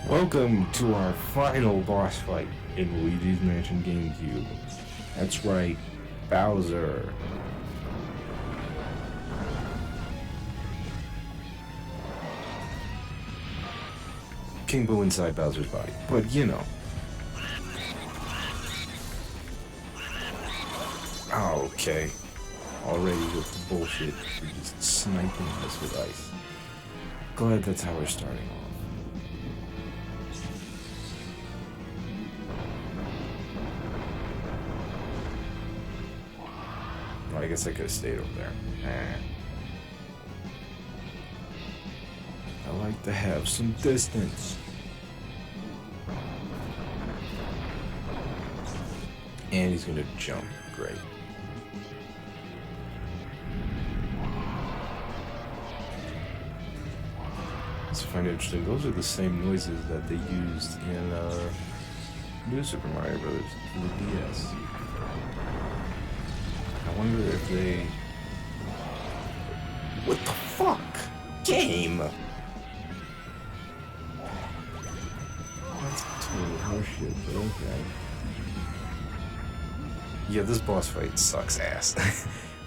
Welcome to our final boss fight in Luigi's Mansion GameCube. That's right, Bowser. King Boo inside Bowser's body, but you know. Oh, okay. Already with the bullshit, you're just sniping us with ice. Glad that's how we're starting off. Well, I guess I could have stayed over there. I like to have some distance. And he's gonna jump. Great. So I find it interesting. Those are the same noises that they used in New Super Mario Brothers for the DS. I wonder if they... What the fuck? Game! That's total horseshit, but okay. Yeah, this boss fight sucks ass.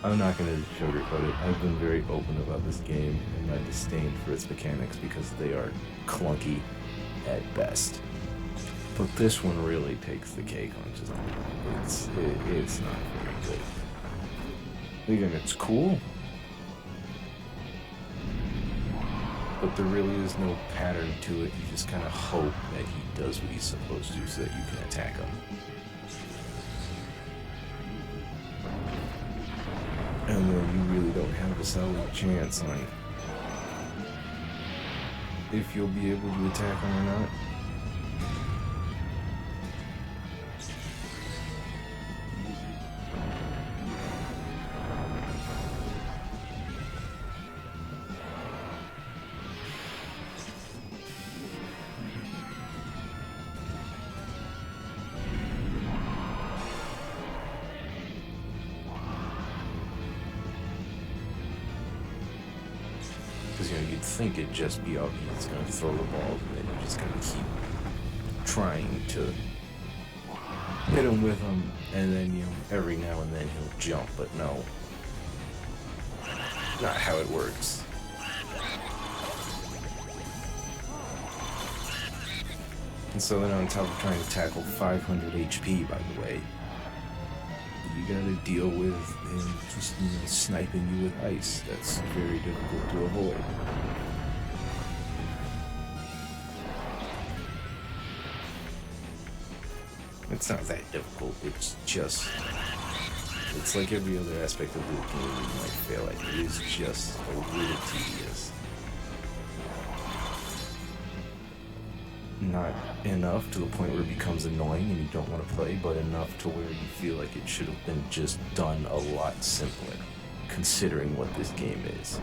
I'm not gonna sugarcoat it. I've been very open about this game and my disdain for its mechanics because they are clunky at best. But this one really takes the cake on just it's not very good. Again, it's cool, but there really is no pattern to it. You just kind of hope that he does what he's supposed to so that you can attack him. And then you really don't have a solid chance on if you'll be able to attack him or not. Because, you know, you'd think it'd just be obvious, gonna throw the balls, and then you're just gonna keep trying to hit him with them, and then, you know, every now and then he'll jump, but no. Not how it works. And so then on top of trying to tackle 500 HP, by the way, you gotta deal with him just, you know, sniping you with ice. That's very difficult to avoid. It's not that difficult, it's just... It's like every other aspect of the game you might fail at. It is just a little tedious. Not enough to the point where it becomes annoying and you don't want to play, but enough to where you feel like it should have been just done a lot simpler, considering what this game is.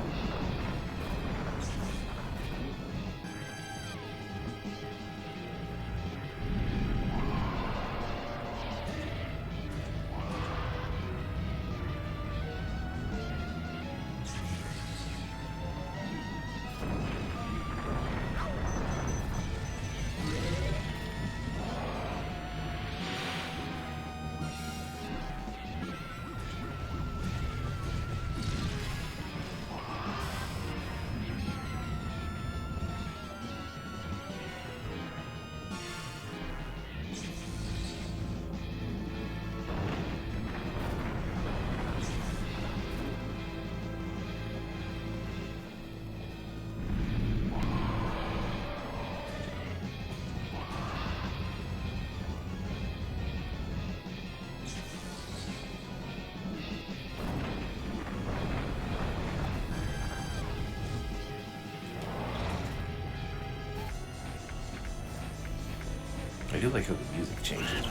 I do like how the music changes.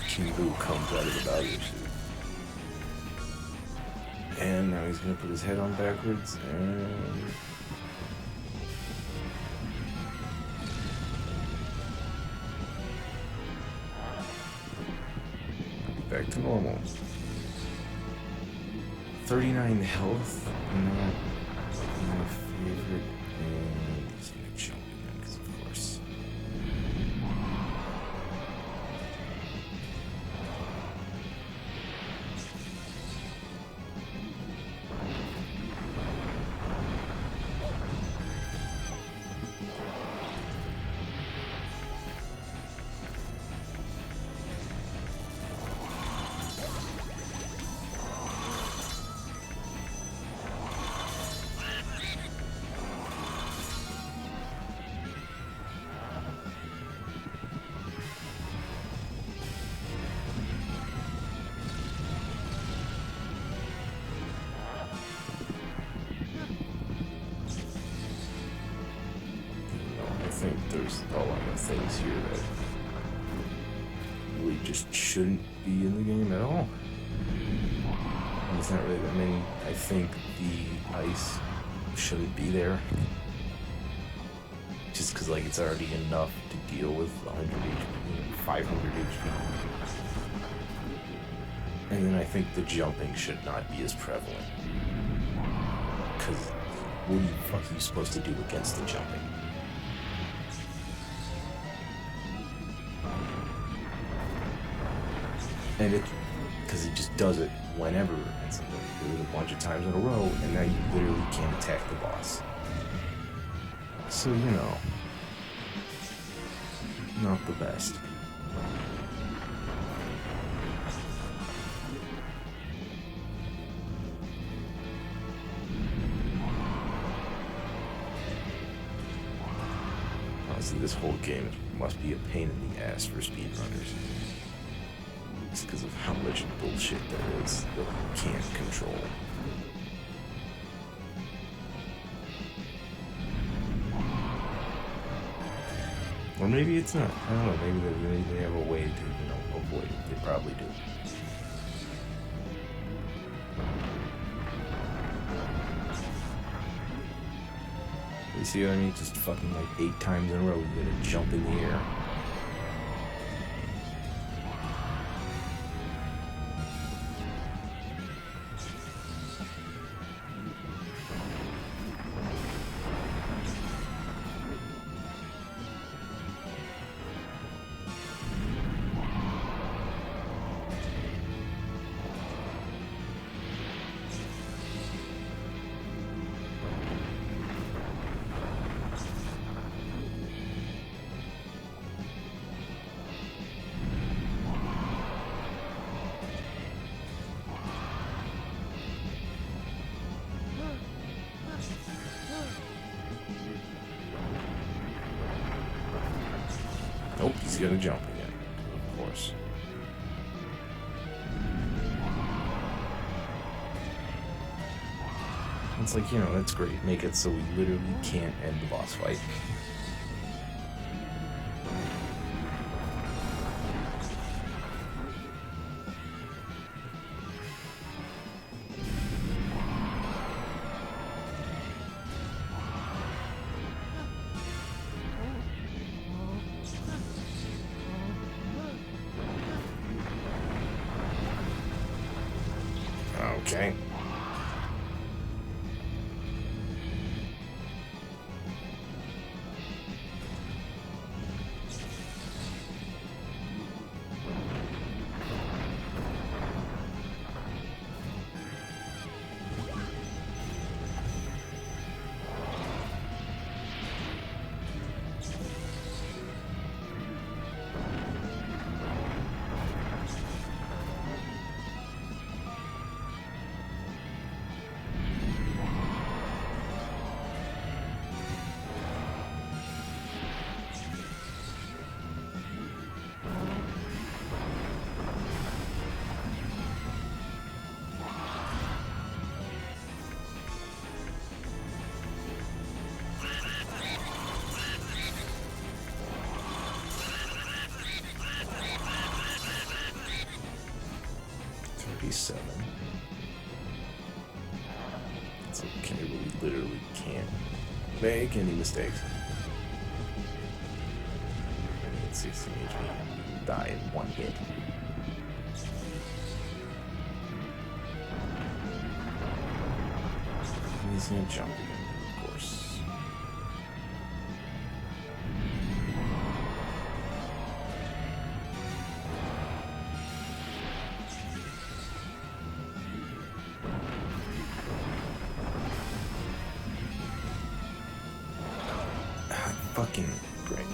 King Boo comes out of the Bowser suit. And now he's gonna put his head on backwards and... back to normal. 39 health, not enough favorite, and he's gonna jump again, because of course. I think there's a lot of things here that really just shouldn't be in the game at all. And it's not really that many. I think the ice shouldn't be there. Just because, like, it's already enough to deal with 100 HP, 500 HP. And then I think the jumping should not be as prevalent. Because what the fuck are you supposed to do against the jumping? And because it just does it whenever, and so you do it a bunch of times in a row, and now you literally can't attack the boss. So, you know, not the best. Honestly, this whole game must be a pain in the ass for speedrunners. It's because of how much bullshit there is that you can't control. Or maybe it's not. I don't know. Maybe they have a way to, avoid it. They probably do. You see what I mean? Just fucking like 8 times in a row, you're gonna jump in the air. Nope, he's gonna jump again, of course. It's like, that's great. Make it so we literally can't end the boss fight. Okay. Seven. It's okay, but we literally can't make any mistakes. 16 HP, die in one hit. And he's gonna jump again, of course. fucking great.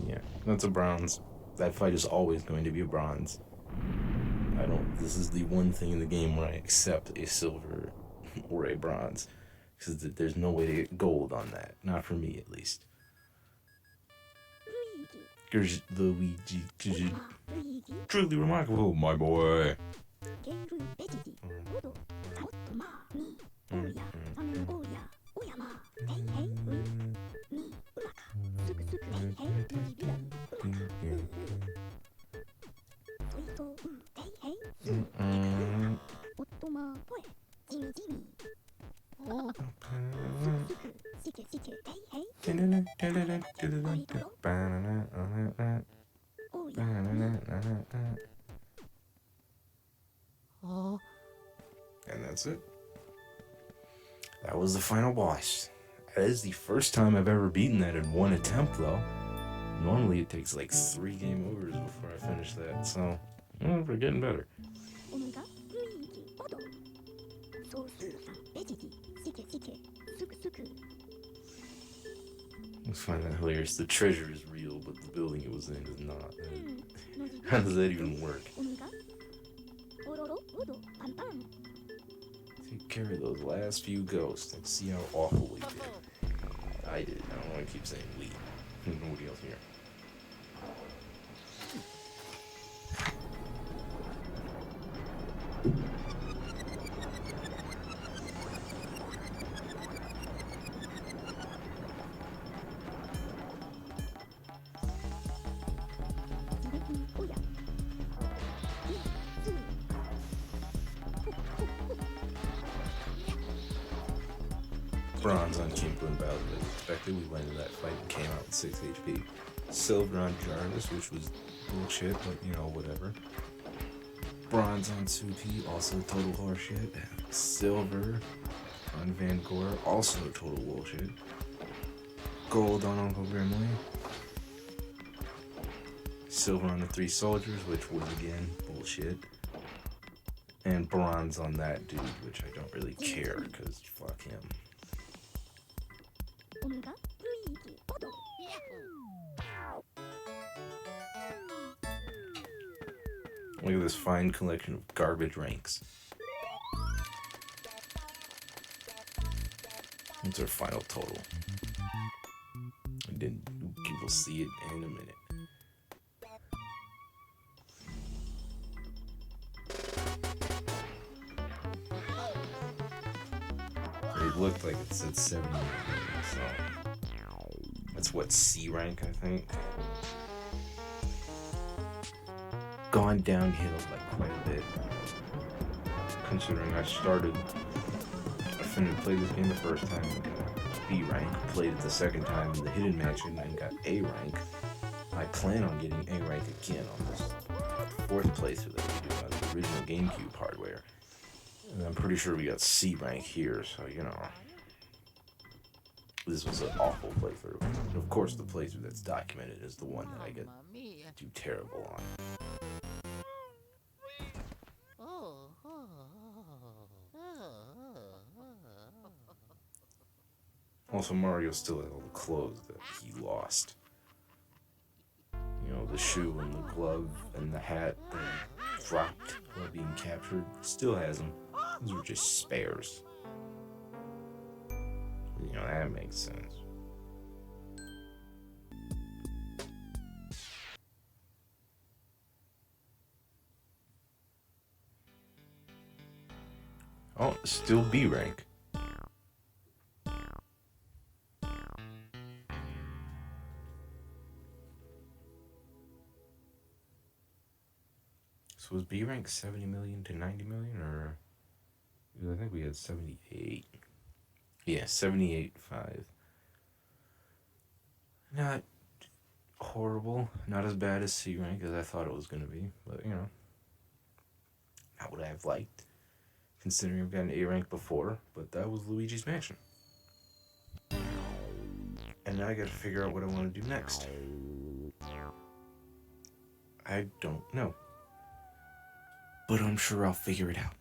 Yeah, that's a bronze. That fight is always going to be a bronze. This is the one thing in the game where I accept a silver or a bronze. Because there's no way to get gold on that. Not for me, at least. Luigi. Truly remarkable, my boy. And that's it. That was the final boss. That is the first time I've ever beaten that in one attempt, though. Normally it takes like 3 game overs before I finish that, so we're getting better. I find that hilarious. The treasure is real, but the building it was in is not. How does that even work? Take care of those last few ghosts and see how awful we did. I did. I don't want to keep saying we. Nobody else here. Bronze on Kimpo and Bowser as expected. We went into that fight and came out with 6 HP. Silver on Jarvis, which was bullshit, but whatever. Bronze on Suki, also total horseshit. Silver on Van Gore, also total bullshit. Gold on Uncle Grimly. Silver on the 3 soldiers, which was again bullshit. And bronze on that dude, which I don't really care, because fuck him. Look at this fine collection of garbage ranks. What's our final total? We'll see it in a minute. It looked like it said 70, so that's what, C rank, I think. Gone downhill like quite a bit, considering I finished played this game the first time and got B rank, played it the second time in the hidden mansion and got A rank. I plan on getting A rank again on this 4th playthrough that we do on the original GameCube hardware. And I'm pretty sure we got C rank here, so this was an awful playthrough. And of course the playthrough that's documented is the one that I do terrible on. Also, Mario still has all the clothes that he lost. The shoe and the glove and the hat that he dropped while being captured. Still has them. Those were just spares. That makes sense. Oh, still B rank. So was B rank 70 million to 90 million, or I think we had 78. Yeah, 78.5. Not horrible, not as bad as C rank as I thought it was going to be, but not what I've liked, considering I've gotten A rank before, but that was Luigi's Mansion. And now I gotta figure out what I want to do next. I don't know. But I'm sure I'll figure it out.